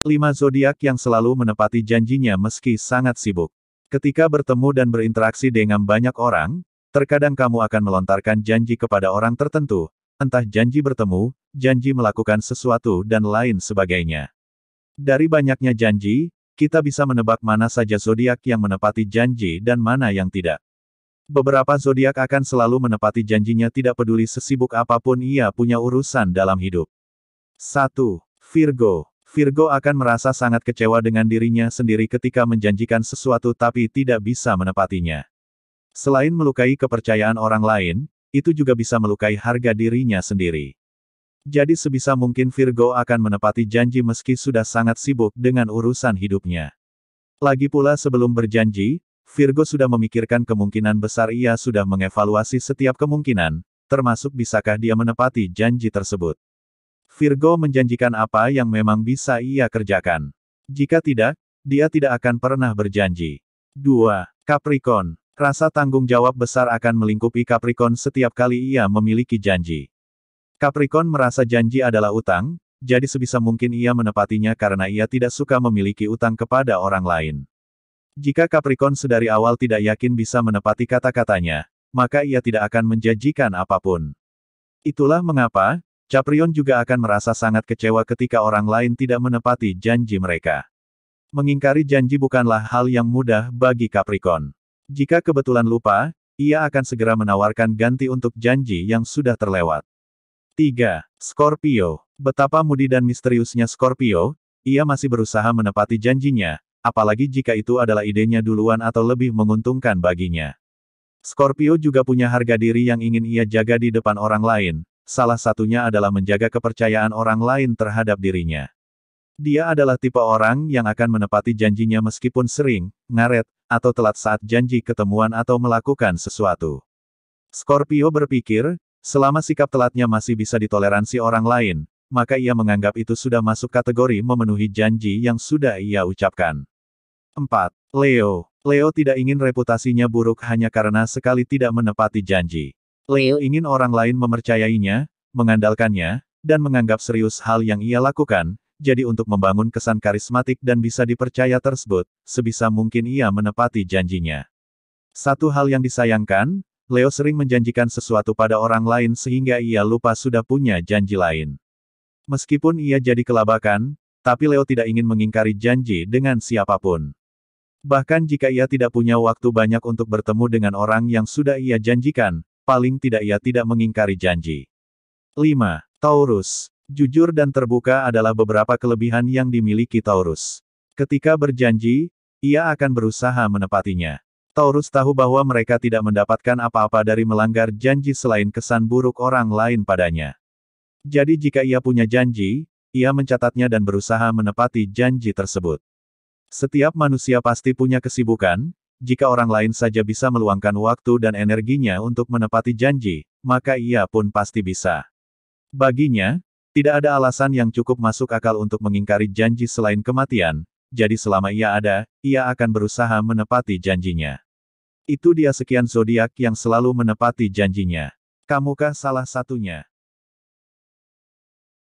5 zodiak yang selalu menepati janjinya meski sangat sibuk. Ketika bertemu dan berinteraksi dengan banyak orang, terkadang kamu akan melontarkan janji kepada orang tertentu, entah janji bertemu, janji melakukan sesuatu dan lain sebagainya. Dari banyaknya janji, kita bisa menebak mana saja zodiak yang menepati janji dan mana yang tidak. Beberapa zodiak akan selalu menepati janjinya tidak peduli sesibuk apapun ia punya urusan dalam hidup. 1. Virgo. Virgo akan merasa sangat kecewa dengan dirinya sendiri ketika menjanjikan sesuatu tapi tidak bisa menepatinya. Selain melukai kepercayaan orang lain, itu juga bisa melukai harga dirinya sendiri. Jadi sebisa mungkin Virgo akan menepati janji meski sudah sangat sibuk dengan urusan hidupnya. Lagi pula sebelum berjanji, Virgo sudah memikirkan kemungkinan besar ia sudah mengevaluasi setiap kemungkinan, termasuk bisakah dia menepati janji tersebut. Virgo menjanjikan apa yang memang bisa ia kerjakan. Jika tidak, dia tidak akan pernah berjanji. 2. Capricorn. Rasa tanggung jawab besar akan melingkupi Capricorn setiap kali ia memiliki janji. Capricorn merasa janji adalah utang, jadi sebisa mungkin ia menepatinya karena ia tidak suka memiliki utang kepada orang lain. Jika Capricorn sedari awal tidak yakin bisa menepati kata-katanya, maka ia tidak akan menjanjikan apapun. Itulah mengapa, Capricorn juga akan merasa sangat kecewa ketika orang lain tidak menepati janji mereka. Mengingkari janji bukanlah hal yang mudah bagi Capricorn. Jika kebetulan lupa, ia akan segera menawarkan ganti untuk janji yang sudah terlewat. 3. Scorpio. Betapa mudi dan misteriusnya Scorpio, ia masih berusaha menepati janjinya, apalagi jika itu adalah idenya duluan atau lebih menguntungkan baginya. Scorpio juga punya harga diri yang ingin ia jaga di depan orang lain. Salah satunya adalah menjaga kepercayaan orang lain terhadap dirinya. Dia adalah tipe orang yang akan menepati janjinya meskipun sering, ngaret, atau telat saat janji ketemuan atau melakukan sesuatu. Scorpio berpikir, selama sikap telatnya masih bisa ditoleransi orang lain, maka ia menganggap itu sudah masuk kategori memenuhi janji yang sudah ia ucapkan. 4. Leo. Leo tidak ingin reputasinya buruk hanya karena sekali tidak menepati janji. Leo ingin orang lain mempercayainya, mengandalkannya, dan menganggap serius hal yang ia lakukan, jadi untuk membangun kesan karismatik dan bisa dipercaya tersebut, sebisa mungkin ia menepati janjinya. Satu hal yang disayangkan, Leo sering menjanjikan sesuatu pada orang lain sehingga ia lupa sudah punya janji lain. Meskipun ia jadi kelabakan, tapi Leo tidak ingin mengingkari janji dengan siapapun. Bahkan jika ia tidak punya waktu banyak untuk bertemu dengan orang yang sudah ia janjikan, paling tidak ia tidak mengingkari janji. 5. Taurus. Jujur dan terbuka adalah beberapa kelebihan yang dimiliki Taurus. Ketika berjanji, ia akan berusaha menepatinya. Taurus tahu bahwa mereka tidak mendapatkan apa-apa dari melanggar janji selain kesan buruk orang lain padanya. Jadi jika ia punya janji, ia mencatatnya dan berusaha menepati janji tersebut. Setiap manusia pasti punya kesibukan. Jika orang lain saja bisa meluangkan waktu dan energinya untuk menepati janji, maka ia pun pasti bisa. Baginya, tidak ada alasan yang cukup masuk akal untuk mengingkari janji selain kematian, jadi selama ia ada, ia akan berusaha menepati janjinya. Itu dia sekian zodiak yang selalu menepati janjinya. Kamukah salah satunya?